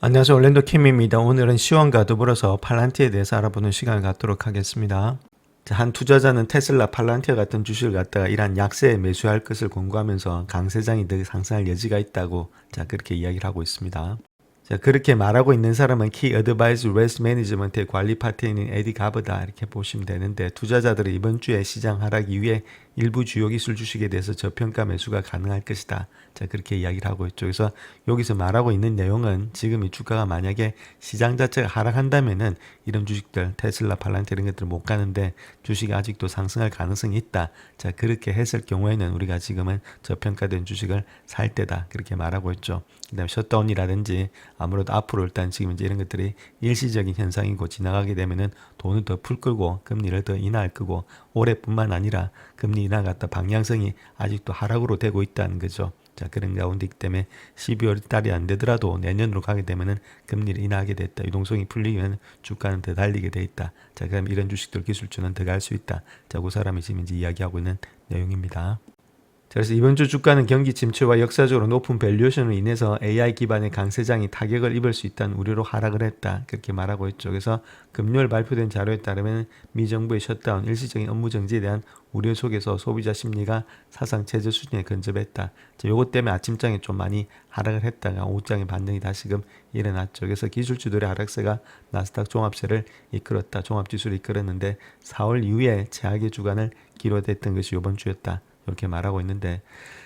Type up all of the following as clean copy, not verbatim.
안녕하세요. 올랜도 캠입니다. 오늘은 시황과 더불어서 팔란티에 대해서 알아보는 시간을 갖도록 하겠습니다. 한 투자자는 테슬라, 팔란티아 같은 주식을 갖다가 이러한 약세에 매수할 것을 권고하면서 강세장이 더 상승할 여지가 있다고 그렇게 이야기를 하고 있습니다. 그렇게 말하고 있는 사람은 키 어드바이즈 웨스트 매니지먼트의 관리 파트너인 에디 가버다 이렇게 보시면 되는데, 투자자들은 이번 주에 시장 하락 이후에 일부 주요 기술 주식에 대해서 저평가 매수가 가능할 것이다. 그렇게 이야기를 하고 있죠. 그래서 여기서 말하고 있는 내용은 지금 이 주가가 만약에 시장 자체가 하락한다면은 이런 주식들 테슬라, 팔란티아 이런 것들 못 가는데 주식이 아직도 상승할 가능성이 있다. 그렇게 했을 경우에는 우리가 지금은 저평가된 주식을 살 때다. 그렇게 말하고 있죠. 그다음에 셧다운이라든지 아무래도 앞으로 일단 지금 이제 이런 것들이 일시적인 현상이고 지나가게 되면은 돈을 더 풀 거고 금리를 더 인하할 거고 올해뿐만 아니라 금리 인하 갖다 방향성이 아직도 하락으로 되고 있다는 거죠. 그런 가운데이기 때문에 12월 달이 안 되더라도 내년으로 가게 되면은 금리를 인하하게 됐다. 유동성이 풀리면 주가는 더 달리게 돼 있다. 그럼 이런 주식들 기술주는 더 갈 수 있다. 그 사람이 지금 이제 이야기하고 있는 내용입니다. 그래서 이번 주 주가는 경기 침체와 역사적으로 높은 밸류에이션으로 인해서 AI 기반의 강세장이 타격을 입을 수 있다는 우려로 하락을 했다. 그렇게 말하고 있죠. 그래서 금요일 발표된 자료에 따르면 미 정부의 셧다운, 일시적인 업무 정지에 대한 우려 속에서 소비자 심리가 사상 최저 수준에 근접했다. 요것 때문에 아침장에 좀 많이 하락을 했다가 오후장에 반등이 다시금 일어났죠. 그래서 기술주들의 하락세가 나스닥 종합세를 이끌었다. 종합지수를 이끌었는데 4월 이후에 최악의 주간을 기록했던 것이 이번 주였다. 이렇게 말하고 있는데,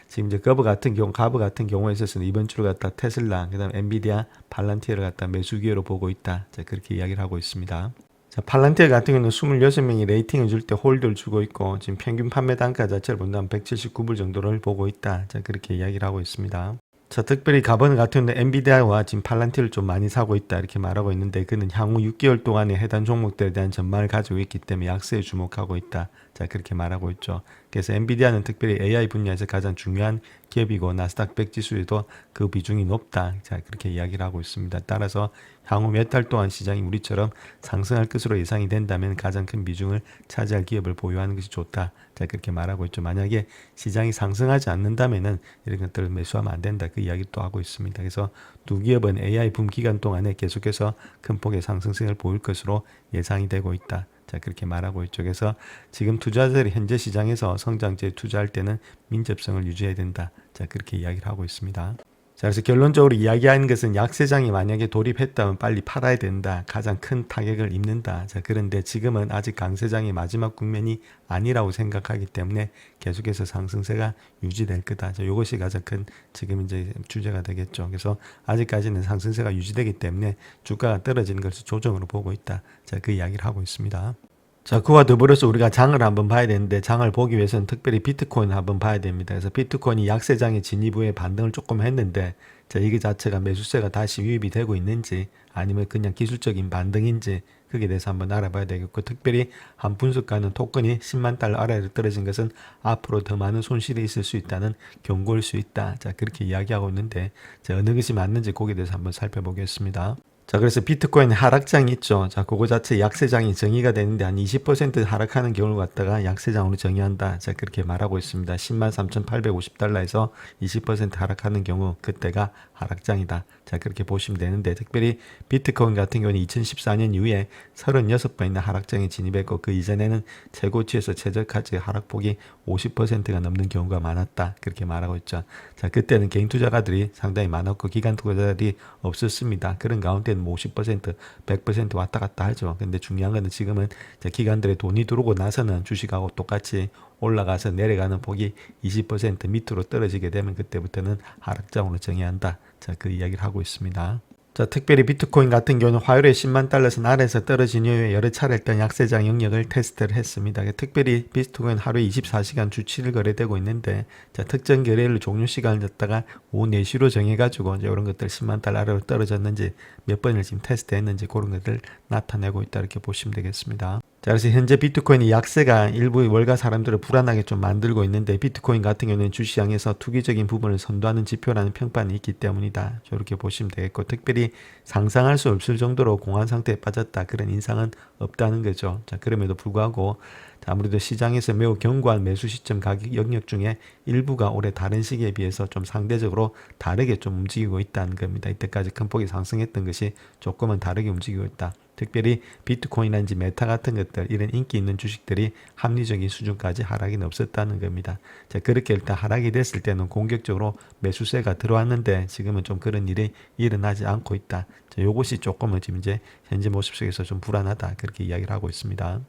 지금 이제 가브 같은 경우에 있어서는 이번 주를 갖다 테슬라, 그다음 엔비디아, 팔란티아를 갖다 매수 기회로 보고 있다. 그렇게 이야기를 하고 있습니다. 팔란티아 같은 경우는 26명이 레이팅을 줄 때 홀드를 주고 있고, 지금 평균 판매 단가 자체를 본다면 179불 정도를 보고 있다. 그렇게 이야기를 하고 있습니다. 특별히 가번 같은 경우는 엔비디아와 지금 팔란티를 좀 많이 사고 있다 이렇게 말하고 있는데, 그는 향후 6개월 동안에 해당 종목들에 대한 전망을 가지고 있기 때문에 약세에 주목하고 있다. 그렇게 말하고 있죠. 그래서 엔비디아는 특별히 AI 분야에서 가장 중요한 기업이고 나스닥 100 지수에도 그 비중이 높다. 그렇게 이야기를 하고 있습니다. 따라서 향후 몇 달 동안 시장이 우리처럼 상승할 것으로 예상이 된다면 가장 큰 비중을 차지할 기업을 보유하는 것이 좋다. 그렇게 말하고 있죠. 만약에 시장이 상승하지 않는다면은 이런 것들을 매수하면 안 된다. 그 이야기를 또 하고 있습니다. 그래서 두 기업은 AI 붐 기간 동안에 계속해서 큰 폭의 상승세를 보일 것으로 예상이 되고 있다. 그렇게 말하고 있죠. 그래서 지금 투자자들이 현재 시장에서 성장주에 투자할 때는 민첩성을 유지해야 된다. 그렇게 이야기를 하고 있습니다. 그래서 결론적으로 이야기하는 것은 약세장이 만약에 돌입했다면 빨리 팔아야 된다. 가장 큰 타격을 입는다. 그런데 지금은 아직 강세장의 마지막 국면이 아니라고 생각하기 때문에 계속해서 상승세가 유지될 거다. 이것이 가장 큰 지금 이제 주제가 되겠죠. 그래서 아직까지는 상승세가 유지되기 때문에 주가가 떨어지는 것을 조정으로 보고 있다. 그 이야기를 하고 있습니다. 그와 더불어서 우리가 장을 한번 봐야 되는데, 장을 보기 위해서는 특별히 비트코인을 한번 봐야 됩니다. 그래서 비트코인이 약세장의 진입 후에 반등을 조금 했는데, 이게 자체가 매수세가 다시 유입이 되고 있는지 아니면 그냥 기술적인 반등인지 그게 대해서 한번 알아봐야 되겠고, 특별히 한 분석가는 토큰이 10만 달러 아래로 떨어진 것은 앞으로 더 많은 손실이 있을 수 있다는 경고일 수 있다. 그렇게 이야기하고 있는데, 어느 것이 맞는지 거기에 대해서 한번 살펴보겠습니다. 그래서 비트코인 하락장이 있죠. 그거 자체 약세장이 정의가 되는데 한 20% 하락하는 경우를 갖다가 약세장으로 정의한다. 그렇게 말하고 있습니다. 103,850달러에서 20% 하락하는 경우 그때가 하락장이다. 그렇게 보시면 되는데, 특별히 비트코인 같은 경우는 2014년 이후에 36번이나 하락장에 진입했고, 그 이전에는 최고치에서 최저까지 하락폭이 50%가 넘는 경우가 많았다. 그렇게 말하고 있죠. 그때는 개인 투자가들이 상당히 많았고 기관 투자자들이 없었습니다. 그런 가운데는 50%, 100% 왔다 갔다 하죠. 근데 중요한 것은 지금은 기관들의 돈이 들어오고 나서는 주식하고 똑같이 올라가서 내려가는 폭이 20% 밑으로 떨어지게 되면 그때부터는 하락장으로 정의한다. 그 이야기를 하고 있습니다. 특별히 비트코인 같은 경우는 화요일에 10만 달러선 아래에서 떨어진 이후에 여러 차례 일단 약세장 영역을 테스트를 했습니다. 특별히 비트코인 하루에 24시간 주 7일 거래되고 있는데, 특정 거래일 종료 시간을 갖다가 오후 4시로 정해가지고 이런 것들 10만 달러 아래로 떨어졌는지 몇 번을 지금 테스트했는지 그런 것들 나타내고 있다 이렇게 보시면 되겠습니다. 자, 그래서 현재 비트코인이 약세가 일부 월가 사람들을 불안하게 좀 만들고 있는데 비트코인 같은 경우는 주시장에서 투기적인 부분을 선도하는 지표라는 평판이 있기 때문이다. 저렇게 보시면 되겠고 특별히 상상할 수 없을 정도로 공황 상태에 빠졌다. 그런 인상은 없다는 거죠. 자, 그럼에도 불구하고 아무래도 시장에서 매우 견고한 매수 시점 가격 영역 중에 일부가 올해 다른 시기에 비해서 좀 상대적으로 다르게 좀 움직이고 있다는 겁니다. 이때까지 큰 폭이 상승했던 것이 조금은 다르게 움직이고 있다. 특별히 비트코인이라든지 메타 같은 것들 이런 인기 있는 주식들이 합리적인 수준까지 하락이 없었다는 겁니다. 자, 그렇게 일단 하락이 됐을 때는 공격적으로 매수세가 들어왔는데 지금은 좀 그런 일이 일어나지 않고 있다. 자, 요것이 조금은 지금 이제 현재 모습 속에서 좀 불안하다 그렇게 이야기를 하고 있습니다.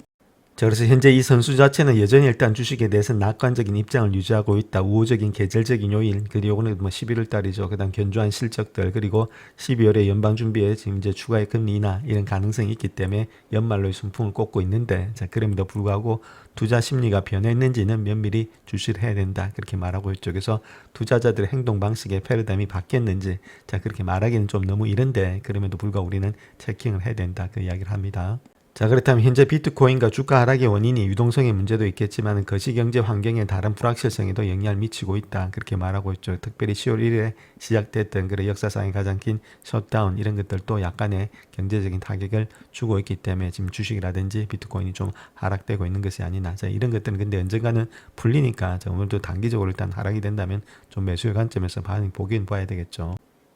자, 그래서 현재 이 선수 자체는 여전히 일단 주식에 대해서 낙관적인 입장을 유지하고 있다. 우호적인 계절적인 요인, 그리고 요거는 뭐 11월 달이죠. 그 다음 견조한 실적들, 그리고 12월에 연방준비에 지금 이제 추가의 금리 인하 이런 가능성이 있기 때문에 연말로의 순풍을 꽂고 있는데, 자, 그럼에도 불구하고 투자 심리가 변했는지는 면밀히 주시를 해야 된다. 그렇게 말하고 있죠. 그래서 투자자들의 행동 방식의 패러다임이 바뀌었는지, 자, 그렇게 말하기는 좀 너무 이른데, 그럼에도 불구하고 우리는 체킹을 해야 된다. 그 이야기를 합니다. 자, 그렇다면 현재 비트코인과 주가 하락의 원인이 유동성의 문제도 있겠지만 거시경제 환경의 다른 불확실성에도 영향을 미치고 있다. 그렇게 말하고 있죠. 특별히 10월 1일에 시작됐던 그런 역사상의 가장 긴 셧다운 이런 것들도 약간의 경제적인 타격을 주고 있기 때문에 지금 주식이라든지 비트코인이 좀 하락되고 있는 것이 아니나. 자, 이런 것들은 근데 언젠가는 풀리니까 자, 오늘도 단기적으로 일단 하락이 된다면 좀 매수의 관점에서 반응 보긴 봐야 되겠죠.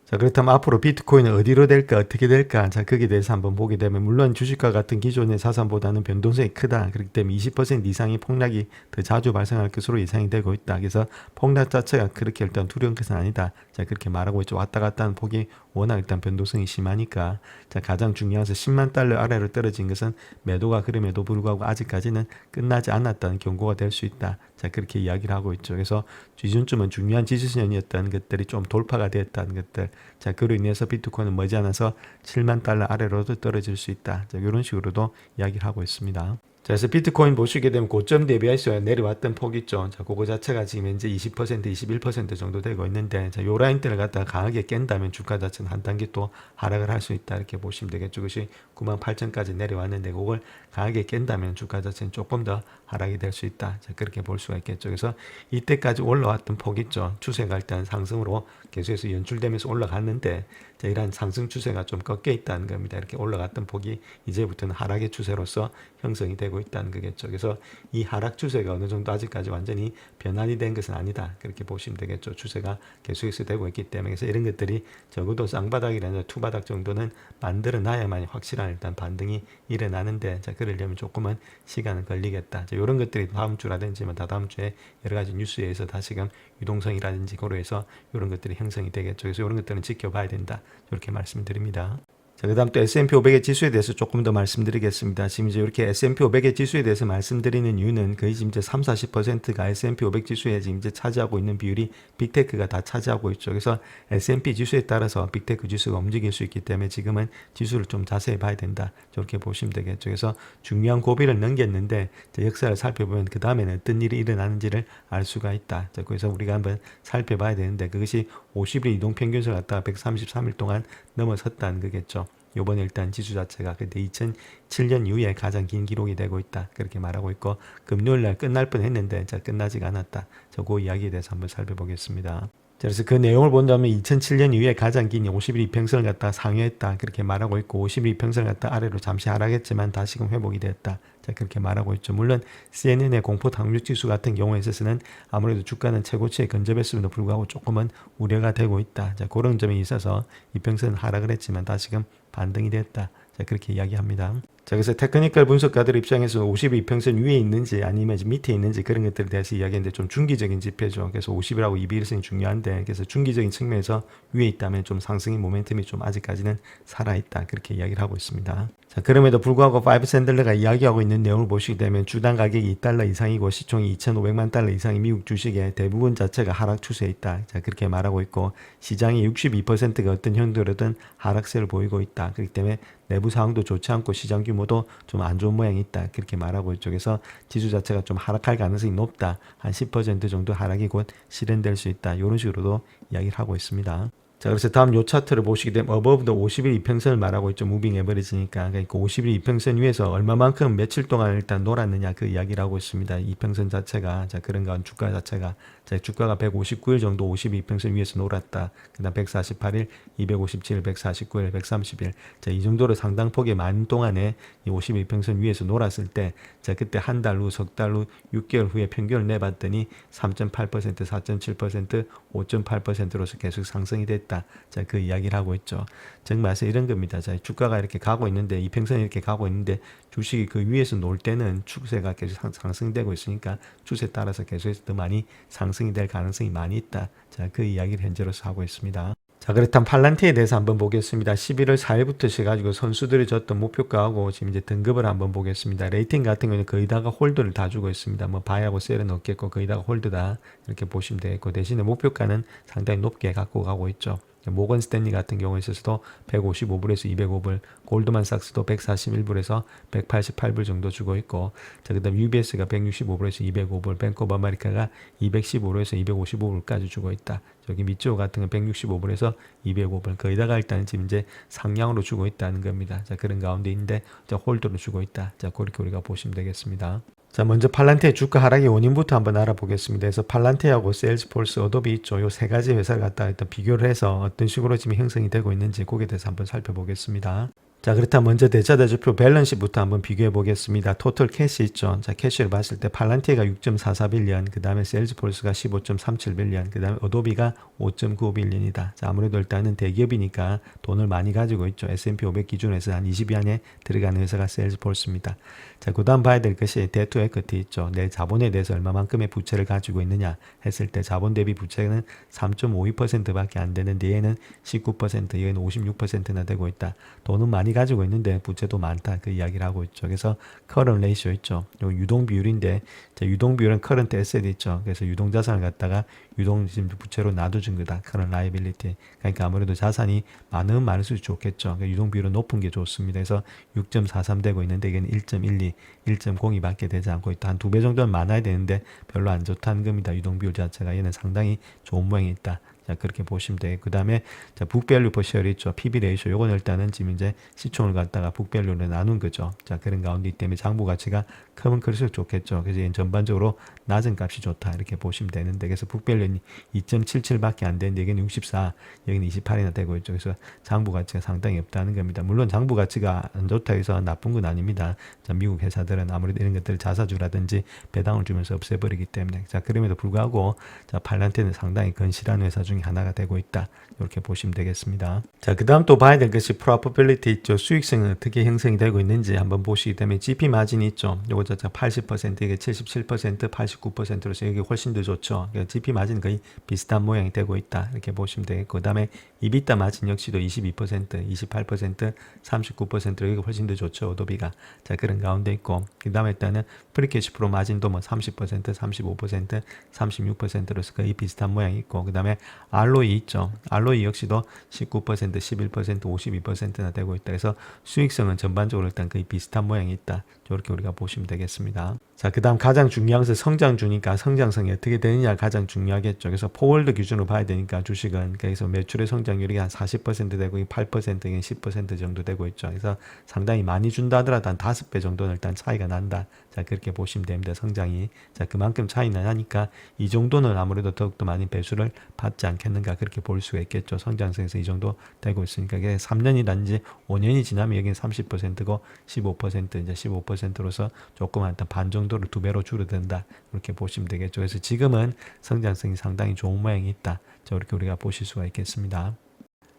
자, 그렇다면 앞으로 비트코인은 어디로 될까, 어떻게 될까? 자, 거기에 대해서 한번 보게 되면, 물론 주식과 같은 기존의 자산보다는 변동성이 크다. 그렇기 때문에 20% 이상의 폭락이 더 자주 발생할 것으로 예상이 되고 있다. 그래서 폭락 자체가 그렇게 일단 두려운 것은 아니다. 자, 그렇게 말하고 있죠. 왔다 갔다 하는 폭이 워낙 일단 변동성이 심하니까. 자, 가장 중요한 것은 10만 달러 아래로 떨어진 것은 매도가 그럼에도 불구하고 아직까지는 끝나지 않았다는 경고가 될 수 있다. 자, 그렇게 이야기를 하고 있죠. 그래서 기준점은 중요한 지지선이었던 것들이 좀 돌파가 되었다는 것들. 자, 그로 인해서 비트코인은 머지않아서 7만 달러 아래로도 떨어질 수 있다. 자, 이런 식으로도 이야기를 하고 있습니다. 자, 그래서 비트코인 보시게 되면 고점 대비해서 내려왔던 폭 있죠. 자, 그거 자체가 지금 현재 20%, 21% 정도 되고 있는데, 자, 요 라인대를 갖다가 강하게 깬다면 주가 자체는 한 단계 또 하락을 할 수 있다. 이렇게 보시면 되겠죠. 그것이 98,000까지 내려왔는데, 그걸 강하게 깬다면 주가 자체는 조금 더 하락이 될 수 있다. 자, 그렇게 볼 수가 있겠죠. 그래서 이때까지 올라왔던 폭 있죠. 추세가 일단 상승으로 계속해서 연출되면서 올라갔는데, 자, 이러한 상승 추세가 좀 꺾여 있다는 겁니다. 이렇게 올라갔던 폭이 이제부터는 하락의 추세로서 형성이 되고 있다는 거겠죠. 그래서 이 하락 추세가 어느 정도 아직까지 완전히 변환이 된 것은 아니다. 그렇게 보시면 되겠죠. 추세가 계속해서 되고 있기 때문에. 그래서 이런 것들이 적어도 쌍바닥이라는 투바닥 정도는 만들어 놔야만 확실한 일단 반등이 일어나는데, 자, 그러려면 조금은 시간은 걸리겠다. 자, 이런 것들이 다음 주라든지 다다음 주에 여러 가지 뉴스에 의해서 다시금 유동성이라든지 고로 해서 이런 것들이 형성이 되겠죠. 그래서 이런 것들은 지켜봐야 된다. 이렇게 말씀드립니다. 자, 그 다음 또 S&P 500의 지수에 대해서 조금 더 말씀드리겠습니다. 지금 이제 이렇게 S&P 500의 지수에 대해서 말씀드리는 이유는 거의 지금 이제 3, 40%가 S&P 500 지수에 지금 이제 차지하고 있는 비율이 빅테크가 다 차지하고 있죠. 그래서 S&P 지수에 따라서 빅테크 지수가 움직일 수 있기 때문에 지금은 지수를 좀 자세히 봐야 된다. 저렇게 보시면 되겠죠. 그래서 중요한 고비를 넘겼는데 역사를 살펴보면 그 다음에는 어떤 일이 일어나는지를 알 수가 있다. 자, 그래서 우리가 한번 살펴봐야 되는데 그것이 50일 이동평균선을 갖다가 133일 동안 넘어섰다는 거겠죠. 요번에 일단 지수 자체가 그때 2007년 이후에 가장 긴 기록이 되고 있다. 그렇게 말하고 있고 금요일 날 끝날 뻔했는데 자, 끝나지가 않았다. 그 이야기에 대해서 한번 살펴보겠습니다. 자, 그래서 그 내용을 본다면 2007년 이후에 가장 긴 50일 이평선을 갖다 상회했다. 그렇게 말하고 있고 50일 이평선을 갖다 아래로 잠시 하락했지만 다시금 회복이 됐다. 자, 그렇게 말하고 있죠. 물론 CNN의 공포 당륙 지수 같은 경우에 있어서는 아무래도 주가는 최고치에 근접했음에도 불구하고 조금은 우려가 되고 있다. 자, 그런 점에 있어서 이평선은 하락을 했지만 다시금 반등이 됐다. 자, 그렇게 이야기합니다. 자, 그래서 테크니컬 분석가들 입장에서 50일 이평선 위에 있는지 아니면 밑에 있는지 그런 것들에 대해서 이야기했는데 좀 중기적인 지표죠. 그래서 50일하고 200일선이 중요한데 그래서 중기적인 측면에서 위에 있다면 좀 상승의 모멘텀이 좀 아직까지는 살아있다. 그렇게 이야기를 하고 있습니다. 자, 그럼에도 불구하고 5샌들러가 이야기하고 있는 내용을 보시게 되면 주당 가격이 2달러 이상이고 시총이 2,500만 달러 이상의 미국 주식의 대부분 자체가 하락 추세에 있다. 자, 그렇게 말하고 있고 시장의 62%가 어떤 형태로든 하락세를 보이고 있다. 그렇기 때문에 내부 상황도 좋지 않고 시장 규모도 좀 안 좋은 모양이 있다. 그렇게 말하고 있죠. 그래서 지수 자체가 좀 하락할 가능성이 높다. 한 10% 정도 하락이 곧 실현될 수 있다. 이런 식으로도 이야기를 하고 있습니다. 자, 그래서 다음 요 차트를 보시게 되면 above the 50일 이평선을 말하고 있죠. 무빙 에버리지니까. 그러니까 50일 이평선 위에서 얼마만큼 며칠 동안 일단 놀았느냐 그 이야기를 하고 있습니다. 이평선 자체가. 자, 그런가 주가 자체가. 자, 주가가 159일 정도 50일 이평선 위에서 놀았다. 그다음 148일, 257일, 149일, 130일. 자, 이 정도로 상당폭의 많은 동안에 이 50일 이평선 위에서 놀았을 때, 자, 그때 한 달 후, 석 달 후, 6개월 후에 평균을 내봤더니 3.8%, 4.7%, 5.8%로서 계속 상승이 됐다. 자, 그 이야기를 하고 있죠. 즉 말해서 이런 겁니다. 자, 주가가 이렇게 가고 있는데 이평선이 이렇게 가고 있는데 주식이 그 위에서 놀 때는 추세가 계속 상승되고 있으니까 추세에 따라서 계속해서 더 많이 상승이 될 가능성이 많이 있다. 자, 그 이야기를 현재로서 하고 있습니다. 자, 그렇다면 팔란티에 대해서 한번 보겠습니다. 11월 4일부터 시작해가지고 선수들이 줬던 목표가하고 지금 이제 등급을 한번 보겠습니다. 레이팅 같은 경우는 거의 다가 홀드를 다 주고 있습니다. 뭐 바이하고 셀은 없겠고 거의 다가 홀드다 이렇게 보시면 되겠고, 대신에 목표가는 상당히 높게 갖고 가고 있죠. 모건 스탠리 같은 경우에 있어서도 155불에서 205불, 골드만삭스도 141불에서 188불 정도 주고 있고, 자, 그 다음 UBS가 165불에서 205불, 뱅크 오브 아메리카가 215불에서 255불까지 주고 있다. 저기 미츠호 같은 건 165불에서 205불, 거기다가 일단 지금 이제 상향으로 주고 있다는 겁니다. 자, 그런 가운데인데, 자, 홀더로 주고 있다. 자, 그렇게 우리가 보시면 되겠습니다. 자, 먼저 팔란티의 주가 하락의 원인부터 한번 알아보겠습니다. 그래서 팔란티하고 세일즈포스, 어도비 있죠. 요 세 가지 회사를 갖다 일단 비교를 해서 어떤 식으로 지금 형성이 되고 있는지 거기에 대해서 한번 살펴보겠습니다. 자, 그렇다면 먼저 대차대조표 밸런스부터 한번 비교해 보겠습니다. 토탈 캐시 있죠. 자, 캐시를 봤을 때 팔란티가 6.44빌리언, 그 다음에 세일즈포스가 15.37빌리언, 그 다음에 어도비가 5.95빌리언이다. 자, 아무래도 일단은 대기업이니까 돈을 많이 가지고 있죠. S&P 500 기준에서 한 20위 안에 들어가는 회사가 세일즈포스입니다. 자, 그 다음 봐야 될 것이 데투 에쿼티 있죠. 내 자본에 대해서 얼마만큼의 부채를 가지고 있느냐 했을 때 자본 대비 부채는 3.52%밖에 안 되는데 얘는 19%, 얘는 56%나 되고 있다. 돈은 많이 가지고 있는데 부채도 많다. 그 이야기를 하고 있죠. 그래서 커런트 레이쇼 있죠. 요 유동 비율인데, 자, 유동 비율은 커런트 에셋 있죠. 그래서 유동 자산을 갖다가 유동 부채로 놔두준 거다. 커런트 라이빌리티. 그러니까 아무래도 자산이 많으면 많을수록 좋겠죠. 그러니까 유동 비율은 높은 게 좋습니다. 그래서 6.43 되고 있는데 이게 1.12, 1.02밖에 되지 않고 있다. 한 2배 정도는 많아야 되는데 별로 안 좋다는 겁니다. 유동 비율 자체가 얘는 상당히 좋은 모양이 있다. 자, 그렇게 보시면 돼요. 그 다음에, 자, 북밸류 퍼 쉐어 있죠. PB 레이쇼. 요건 일단은 지금 이제 시총을 갖다가 북밸류로 나눈 거죠. 자, 그런 가운데 때문에 장부 가치가 크면 클수록 좋겠죠. 그래서 얘는 전반적으로 낮은 값이 좋다. 이렇게 보시면 되는데, 그래서 북밸류는 2.77밖에 안 되는데, 여기는 64, 여기는 28이나 되고 있죠. 그래서 장부 가치가 상당히 없다는 겁니다. 물론 장부 가치가 안 좋다 해서 나쁜 건 아닙니다. 자, 미국 회사들은 아무래도 이런 것들을 자사주라든지 배당을 주면서 없애버리기 때문에. 자, 그럼에도 불구하고, 자, 팔란티는 상당히 건실한 회사 중 하나가 되고 있다. 이렇게 보시면 되겠습니다. 자, 그 다음 또 봐야 될 것이 profitability 있죠. 수익성은 어떻게 형성이 되고 있는지 한번 보시기 때문에 GP 마진이 있죠. 요거 자체 80%, 이게 77%, 89%로서 이게 훨씬 더 좋죠. 그러니까 GP 마진 거의 비슷한 모양이 되고 있다. 이렇게 보시면 되겠고, 그 다음에 EBITDA 마진 역시도 22%, 28%, 39%로 이게 훨씬 더 좋죠. 어도비가. 자, 그런 가운데 있고, 그 다음에 일단은 프리캐시 프로 마진도 뭐 30%, 35%, 36%로서 거의 비슷한 모양이 있고, 그 다음에 알로이 있죠. 알로이 역시도 19%, 11%, 52%나 되고 있다. 그래서 수익성은 전반적으로 일단 거의 비슷한 모양이 있다. 이렇게 우리가 보시면 되겠습니다. 자, 그 다음 가장 중요한 것은 성장주니까 성장성이 어떻게 되느냐가 가장 중요하겠죠. 그래서 포월드 기준으로 봐야 되니까 주식은, 그래서 매출의 성장률이 한 40% 되고 8%, 10% 정도 되고 있죠. 그래서 상당히 많이 준다 하더라도 한 5배 정도는 일단 차이가 난다. 자, 그렇게 보시면 됩니다. 성장이. 자, 그만큼 차이나 나니까 이 정도는 아무래도 더욱더 많이 배수를 받지 않겠는가 그렇게 볼 수가 있겠죠. 성장성에서 이 정도 되고 있으니까 이게 3년이라든지 5년이 지나면 여기는 30%고 15% 이제 15%로서 조금 한 반 정도로 2배로 줄어든다. 이렇게 보시면 되겠죠. 그래서 지금은 성장성이 상당히 좋은 모양이 있다. 자, 이렇게 우리가 보실 수가 있겠습니다.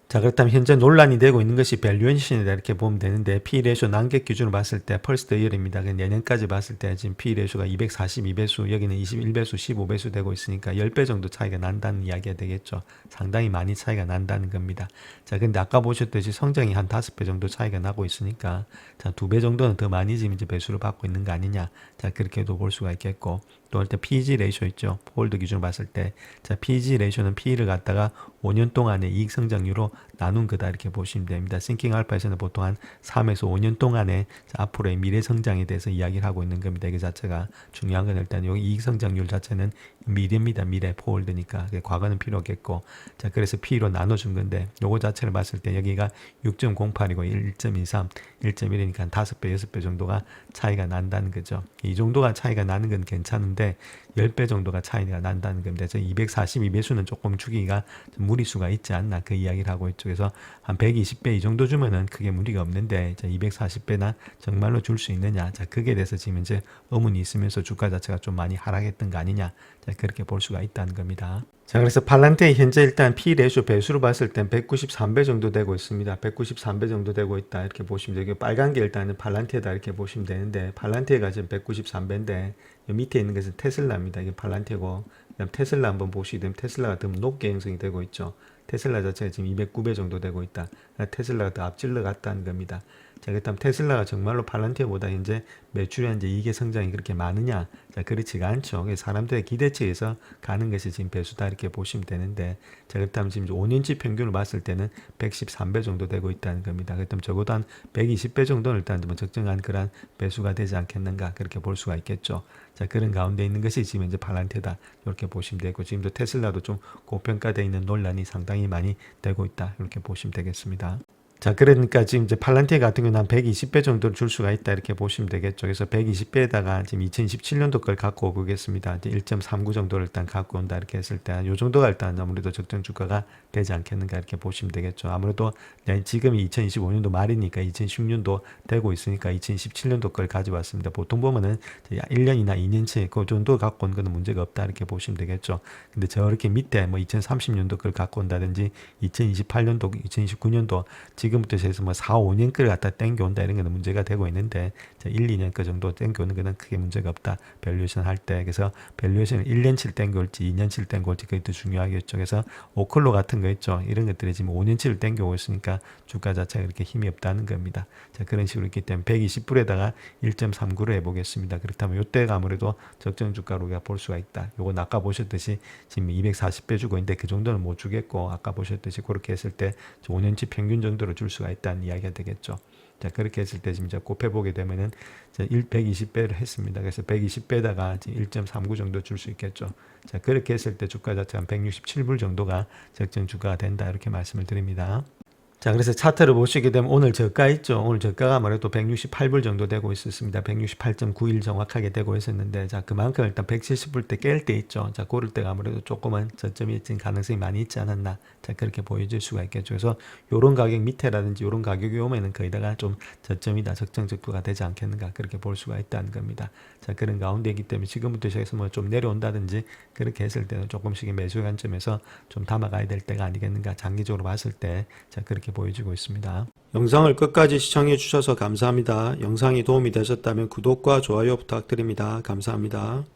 자, 그렇다면 현재 논란이 되고 있는 것이 밸류에이션이다 이렇게 보면 되는데, P 레이쇼 난객 기준으로 봤을 때 퍼스트 이어입니다. 내년까지 봤을 때 지금 P 레이쇼가 242배수, 여기는 21배수, 15배수 되고 있으니까 10배 정도 차이가 난다는 이야기가 되겠죠. 상당히 많이 차이가 난다는 겁니다. 자, 근데 아까 보셨듯이 성장이 한 5배 정도 차이가 나고 있으니까, 자, 2배 정도는 더 많이 지금 이제 배수를 받고 있는 거 아니냐. 자, 그렇게도 볼 수가 있겠고, 또 일단 PEG 레이쇼 있죠. 홀드 기준으로 봤을 때, 자, PEG 레이쇼는 P를 갖다가 5년 동안의 이익 성장률로 나눈 거다 이렇게 보시면 됩니다. 싱킹 알파에서는 보통 한 3에서 5년 동안의 앞으로의 미래 성장에 대해서 이야기를 하고 있는 겁니다. 이게 자체가 중요한 건 일단 여기 이익 성장률 자체는 미래입니다. 미래 포홀드니까 과거는 필요 없겠고, 자 그래서 P로 나눠준 건데 요거 자체를 봤을 때 여기가 6.08이고 1.23, 1.1이니까 한 5배, 6배 정도가 차이가 난다는 거죠. 이 정도가 차이가 나는 건 괜찮은데 10배 정도가 차이가 난다는 겁니다. 그래서 242 매수는 조금 주기가 좀 무리수가 있지 않나 그 이야기를 하고 있죠. 그래서 한 120배 이 정도 주면은 크게 무리가 없는데 240배나 정말로 줄 수 있느냐. 자 그게 대해서 지금 이제 의문이 있으면서 주가 자체가 좀 많이 하락했던 거 아니냐. 자 그렇게 볼 수가 있다는 겁니다. 자 그래서 팔란티에 현재 일단 P 레이쇼 배수로 봤을 땐 193배 정도 되고 있습니다. 193배 정도 되고 있다 이렇게 보시면 되고, 빨간 게 일단은 팔란티에다 이렇게 보시면 되는데, 팔란티에가 지금 193배인데 밑에 있는 것은 테슬라입니다. 이게 팔란티에고, 그다음 테슬라 한번 보시게 되면 테슬라가 더 높게 형성이 되고 있죠. 테슬라 자체가 지금 209배 정도 되고 있다. 테슬라가 더 앞질러 갔다는 겁니다. 자, 그다음 테슬라가 정말로 팔란티어보다 현재 매출이나 이제 이익의 성장이 그렇게 많으냐? 자, 그렇지가 않죠. 사람들의 기대치에서 가는 것이 지금 배수다 이렇게 보시면 되는데, 자, 그다음 지금 5년치 평균을 봤을 때는 113배 정도 되고 있다는 겁니다. 그다음 적어도 한 120배 정도는 일단 뭐 적정한 그런 배수가 되지 않겠는가 그렇게 볼 수가 있겠죠. 자, 그런 가운데 있는 것이 지금 이제 팔란티어다 이렇게 보시면 되고, 지금도 테슬라도 좀 고평가되어 있는 논란이 상당히 많이 되고 있다 이렇게 보시면 되겠습니다. 자, 그러니까 지금 이제 팔란티에 같은 경우는 한 120배 정도를 줄 수가 있다 이렇게 보시면 되겠죠. 그래서 120배에다가 지금 2017년도 걸 갖고 오겠습니다. 이제 1.39 정도를 일단 갖고 온다 이렇게 했을 때 요 정도가 일단 아무래도 적정 주가가 되지 않겠는가 이렇게 보시면 되겠죠. 아무래도 지금이 2025년도 말이니까 2016년도 되고 있으니까 2017년도 걸 가져왔습니다. 보통 보면은 1년이나 2년치 그 정도 갖고 온 거는 문제가 없다 이렇게 보시면 되겠죠. 근데 저렇게 밑에 뭐 2030년도 걸 갖고 온다든지 2028년도, 2029년도 지금부터 해서 뭐 4, 5년 걸 갖다 땡겨온다 이런 거는 문제가 되고 있는데, 1, 2년 거 정도 땡겨오는 거는 크게 문제가 없다. 밸류에이션 할 때. 그래서 밸류에이션을 1년치를 땡겨올지 2년치를 땡겨올지 그게 더 중요하겠죠. 그래서 오클로 같은 거 있죠. 이런 것들이 지금 5년치를 땡겨오고 있으니까 주가 자체가 그렇게 힘이 없다는 겁니다. 자, 그런 식으로 있기 때문에 120불에다가 1.39로 해보겠습니다. 그렇다면 이때가 아무래도 적정 주가로 우리가 볼 수가 있다. 요건 아까 보셨듯이 지금 240배 주고 있는데 그 정도는 못 주겠고, 아까 보셨듯이 그렇게 했을 때 5년치 평균 정도로 줄 수가 있다는 이야기가 되겠죠. 자, 그렇게 했을 때 지금 이제 곱해보게 되면은 120배를 했습니다. 그래서 120배에다가 1.39 정도 줄 수 있겠죠. 자, 그렇게 했을 때 주가 자체가 167불 정도가 적정 주가가 된다 이렇게 말씀을 드립니다. 자, 그래서 차트를 보시게 되면 오늘 저가 있죠. 오늘 저가가 아무래도 168불 정도 되고 있었습니다. 168.91 정확하게 되고 있었는데, 자, 그만큼 일단 170불 때 깰 때 있죠. 자, 고를 때가 아무래도 조금은 저점이 있는 가능성이 많이 있지 않았나. 자, 그렇게 보여질 수가 있겠죠. 그래서 요런 가격 밑에라든지 요런 가격이 오면은 거기다가 좀 저점이다, 적정 적도가 되지 않겠는가. 그렇게 볼 수가 있다는 겁니다. 자, 그런 가운데이기 때문에 지금부터 시작해서 뭐 좀 내려온다든지 그렇게 했을 때는 조금씩의 매수 관점에서 좀 담아가야 될 때가 아니겠는가. 장기적으로 봤을 때. 자, 그렇게 보여지고 있습니다. 영상을 끝까지 시청해 주셔서 감사합니다. 영상이 도움이 되셨다면 구독과 좋아요 부탁드립니다. 감사합니다.